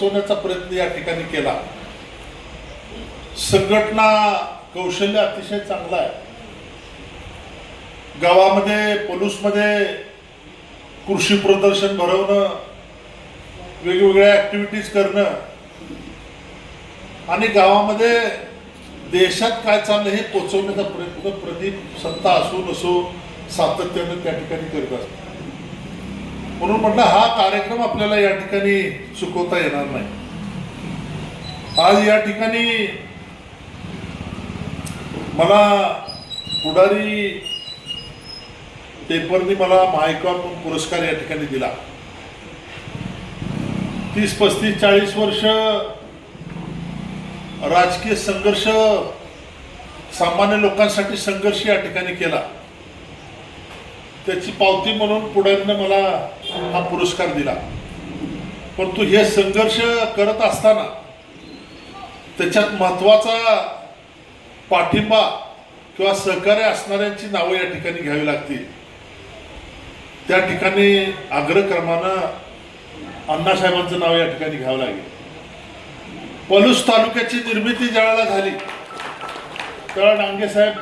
पोचवण्याचा प्रयत्न या ठिकाणी केला। संघटना कौशल्य अतिशय चांगला आहे। गावामध्ये पलूसमध्ये कृषी प्रदर्शन भरवणं, वेगवेगळ्या ऍक्टिव्हिटीज करणं आणि गावामध्ये देशात काय चाललंय हे पोचवण्याचा प्रयत्न प्रदीप सत्ता असो नसो सातत्यानं त्या ठिकाणी करत असतो। म्हणून म्हटलं हा कार्यक्रम आपल्याला या ठिकाणी चुकवता येणार नाही। आज या ठिकाणी मला पुढारी पेपरनी मला महायुवा पुरस्कार या ठिकाणी दिला। 30, 35, 40 वर्ष राजकीय संघर्ष, सामान्य लोकांसाठी संघर्ष या ठिकाणी केला, त्याची पावती म्हणून पुढारीने मला हा पुरस्कार दिला। परंतु हे संघर्ष करत असताना त्याच्यात महत्वाचा पाठिंबा किंवा सहकार्य असणाऱ्यांची नावं या ठिकाणी घ्यावी लागतील। त्या ठिकाणी अग्रक्रमानं अण्णासाहेबांचं नाव या ठिकाणी घ्यावं लागेल। पलूस तालुक्याची निर्मिती ज्यावेळेला झाली त्यावेळेला डांगे साहेब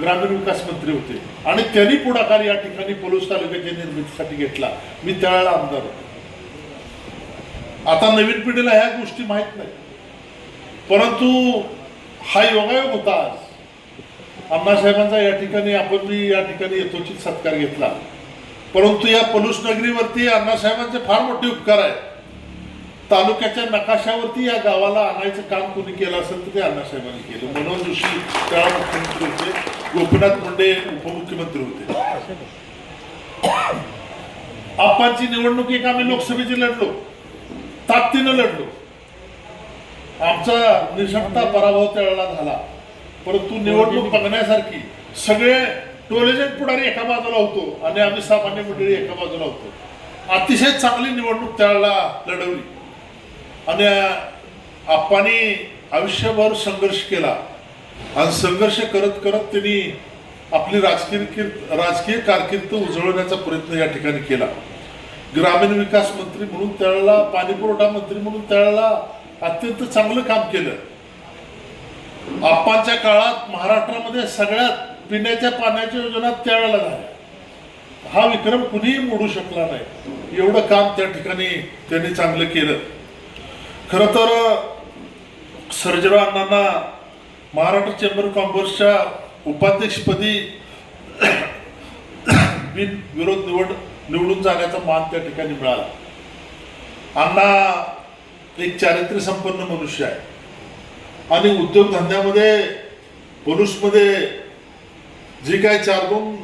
ग्रामीण विकास मंत्री होते आणि त्यांनी पुढाकार या ठिकाणी पलूस तालुक्याच्या निर्मितीसाठी घेतला। मी त्यावेळेला आमदार होतो। आता नवीन पिढीला ह्या गोष्टी माहीत नाही, परंतु हा योगायोग होता। आज अण्णासाहेबांचा या ठिकाणी आपण मी या ठिकाणी यथोचित सत्कार घेतला, परंतु या पलूस नगरीवरती अण्णासाहेबांचे फार मोठे उपकार आहे। तालुक्याच्या नकाशावरती या गावाला आणायचं काम कोणी केलं असेल तर ते अण्णासाहेबांनी केलं। मनोहर जोशी त्यावेळेला मुख्यमंत्री होते, गोपीनाथ मुंडे उपमुख्यमंत्री होते। आपांची निवडणूक एक आम्ही लोकसभेची लढलो, ताकदीनं लढलो। आमचा निशक्ता पराभव त्यावेळेला झाला, परंतु निवडणूक बघण्यासारखी सगळे टोलेजन पुढारी एका बाजूला होतो आणि आम्ही सामान्य मंडळी एका बाजूला होतो। अतिशय चांगली निवडणूक त्यावेळेला लढवली आणि आप्पांनी आयुष्यभर संघर्ष केला आणि संघर्ष करत करत त्यांनी आपली राजकीय कारकीर्द उजळवण्याचा प्रयत्न या ठिकाणी केला। ग्रामीण विकास मंत्री म्हणून त्यावेळेला, पाणी पुरवठा मंत्री म्हणून त्यावेळेला अत्यंत चांगलं काम केलं। आप्पांच्या काळात महाराष्ट्रामध्ये सगळ्यात पिण्याच्या पाण्याच्या योजना त्यावेळेला झाल्या। हा विक्रम कुणीही मोडू शकला नाही, एवढं काम त्या ठिकाणी त्यांनी चांगलं केलं। खरं तर सर्जेराव अण्णांना महाराष्ट्र चेंबर कॉमर्सच्या उपाध्यक्षपदी बिनविरोध निवडून जाण्याचा मान त्या ठिकाणी मिळाला। अण्णा एक चारित्र्य संपन्न मनुष्य आहे आणि उद्योगधंद्यामध्ये पलूसमध्ये जी काही 4-2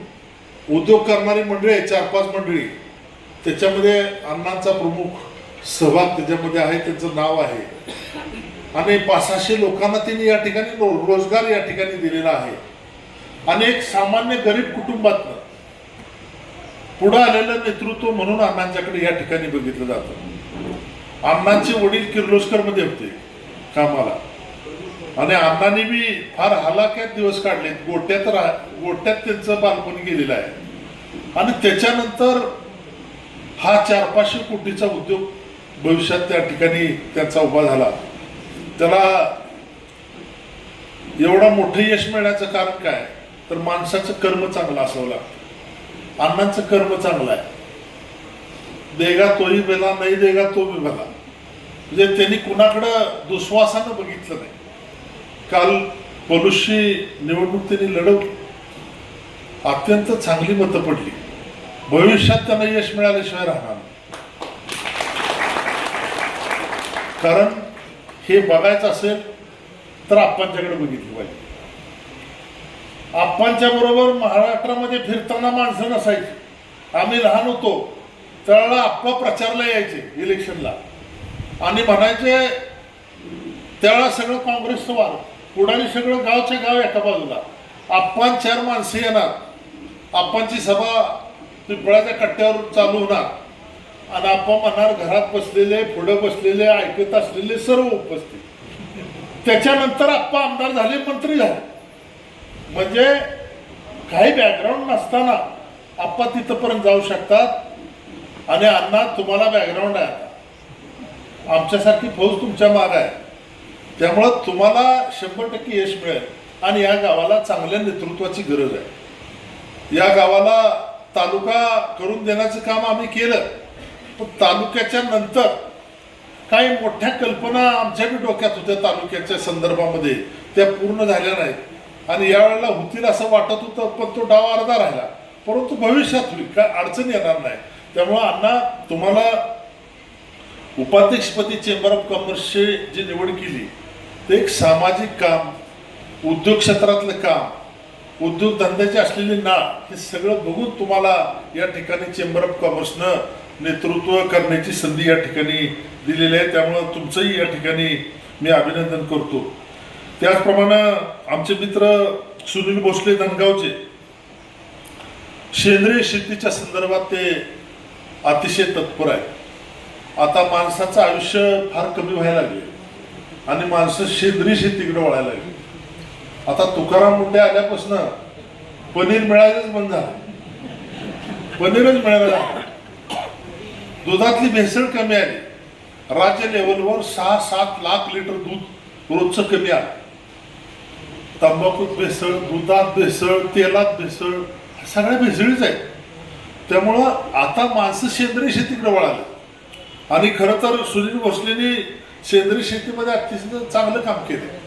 उद्योग करणारी मंडळी आहे, 4-5 मंडळी, त्याच्यामध्ये अण्णांचा प्रमुख सहभाग त्याच्यामध्ये आहे, त्यांचं नाव आहे आणि 500-600 लोकांना त्यांनी या ठिकाणी रोजगार या ठिकाणी दिलेला आहे। आणि एक सामान्य गरीब कुटुंबातनं पुढे आलेलं नेतृत्व म्हणून अण्णांच्याकडे या ठिकाणी बघितलं जातं। अण्णांचे वडील किर्लोस्कर मध्ये होते कामाला आणि अण्णांनी बी फार हलाख्यात दिवस काढले, गोट्यात त्यांचं बालपण गेलेलं आहे आणि त्याच्यानंतर हा 400-500 कोटीचा उद्योग भविष्यात त्या ठिकाणी त्यांचा उभा झाला। त्याला एवढा मोठं यश मिळण्याचं कारण काय तर माणसाचं कर्म चांगलं असावं लागतं। अण्णांचं कर्म चांगलं आहे, देगा तोही बेला नाही देगा तो बी भला, म्हणजे त्यांनी कुणाकडं दुस्वासानं बघितलं नाही। काल पलूसची निवडणूक त्यांनी लढवली, अत्यंत चांगली मतं पडली, भविष्यात त्यांना यश मिळाल्याशिवाय राहणार नाही। कारण हे बघायचं असेल तर आप्पांच्याकडे बघितलं पाहिजे। आप्पांच्या बरोबर महाराष्ट्रामध्ये फिरताना माणसं नसायची। आम्ही लहान होतो त्यावेळेला आप्पा प्रचारला यायचे इलेक्शनला आणि म्हणायचे, त्यावेळेला सगळं काँग्रेसचं वार, पुढारी सगळं गावच्या गाव एका बाजूला, आप्पां 4 माणसं येणार, आप्पांची सभा पिंपळाच्या कट्ट्यावर चालू होणार आणि आप्पा म्हणणार घरात बसलेले, पुढे बसलेले, ऐकत असलेले सर्व उपस्थित। त्याच्यानंतर आप्पा आमदार झाले, मंत्री झाले, म्हणजे काही बॅकग्राऊंड नसताना आप्पा तिथपर्यंत जाऊ शकतात आणि अण्णा तुम्हाला बॅकग्राऊंड आहे। आमच्यासारखी फौज तुमच्या मागे आहे. त्यामुळं तुम्हाला 100% यश मिळेल. आणि या गावाला चांगल्या नेतृत्वाची गरज आहे. या गावाला तालुका करून देण्याचं काम आम्ही केलं, पण तालुक्याच्या नंतर काही मोठ्या कल्पना आमच्या बी डोक्यात होत्या तालुक्याच्या संदर्भामध्ये, त्या पूर्ण झाल्या नाहीत. आणि यावेळेला होतील असं वाटत होतं, पण तो डाव अर्धा राहिला. परंतु भविष्यात होईल, काय अडचण येणार नाही. त्यामुळं अण्णा, तुम्हाला उपाध्यक्षपदी चेंबर ऑफ कॉमर्सची जी निवड केली, ते एक सामाजिक काम, उद्योग क्षेत्रातलं काम, उद्योगधंद्याची असलेली नाळ, हे सगळं बघून तुम्हाला या ठिकाणी चेंबर ऑफ कॉमर्सनं नेतृत्व करण्याची संधी या ठिकाणी दिलेली आहे. त्यामुळं तुमचंही या ठिकाणी मी अभिनंदन करतो. त्याचप्रमाणे आमचे मित्र सुनील भोसले धनगावचे, सेंद्रिय शेतीच्या संदर्भात ते अतिशय तत्पर आहे. आता माणसाचं आयुष्य फार कमी व्हायला लागले आणि माणसं सेंद्रिय शेतीकडे वळायला लागली. आता तुकाराम मुंडे आल्यापासून पनीर मिळायचंच बंद झालं, पनीरच मिळालं. दुधातली भेसळ कमी आली. राज्य लेवलवर 6-7 लाख लिटर दूध रोजचं कमी आलं. तंबाखूत भेसळ, दुधात भेसळ, तेलात भेसळ, सगळ्या भेसळीच आहेत. त्यामुळं आता माणसं सेंद्रिय शेतीकडे वळाले. आणि खरं तर सुनील भोसलेंनी सेंद्रिय शेतीमध्ये अतिशय चांगलं काम केलं.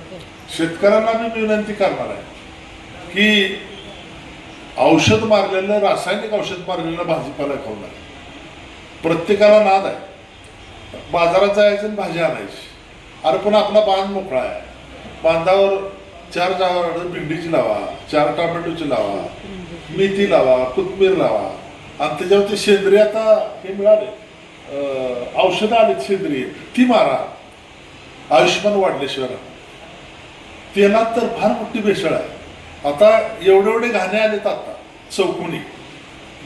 शेतकऱ्यांना मी विनंती करणार आहे की औषध मारलेलं, रासायनिक औषध मारलेलं भाजीपाला खाऊ नये. प्रत्येकाला नाद आहे, बाजारात जायचं आणि भाजी आणायची. अरे पण आपला बांध मोकळा आहे, बांधावर 4 झाडं भेंडीची लावा, 4 टोमॅटोची लावा, मेथी लावा, कोथिंबीर लावा. आणि त्याच्यावरती सेंद्रिय आता हे मिळाले, औषधं आलीत सेंद्रिय, ती मारा. आयुष्यमान वाढल्याशिवाय. तेलात तर फार मोठी भेसळ आहे. आता एवढे घाणे आलेत आता चौकोनी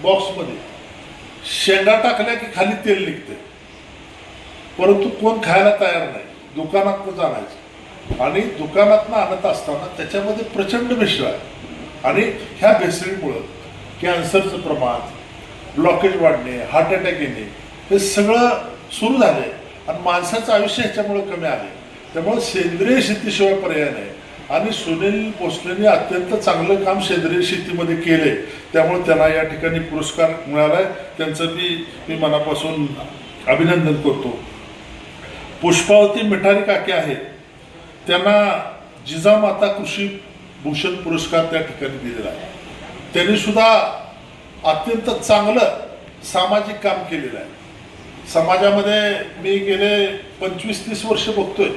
बॉक्समध्ये. शेंगा टाकल्या की खाली तेल निघते, परंतु कोण खायला तयार नाही. दुकानातनं जाणायचं आणि दुकानातनं आणत असताना त्याच्यामध्ये प्रचंड भेसळ आहे. आणि ह्या भेसळीमुळं कॅन्सरचं प्रमाण, ब्लॉकेज वाढणे, हार्ट अटॅक येणे, हे सगळं सुरू झाले आणि माणसाचं आयुष्य ह्याच्यामुळे कमी आले. त्यामुळे सेंद्रिय शेतीशिवाय पर्याय नाही. आणि सुनील भोसलेंनी अत्यंत चांगलं काम सेंद्रिय शेतीमध्ये केले, त्यामुळे त्यांना या ठिकाणी पुरस्कार मिळालाय. त्यांचं मी मनापासून अभिनंदन करतो. पुष्पावती मिठारी काके आहेत, त्यांना जिजामाता कृषी भूषण पुरस्कार त्या ठिकाणी दिलेला आहे. त्यांनी सुद्धा अत्यंत चांगलं सामाजिक काम केलेलं आहे. समाजामध्ये मी गेले 25-30 वर्ष बघतोय,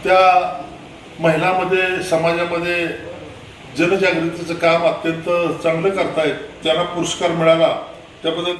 त्या महिलांमध्ये, समाजामध्ये जनजागृतीचं काम अत्यंत चांगलं करतायत. त्यांना पुरस्कार मिळाला त्याबद्दल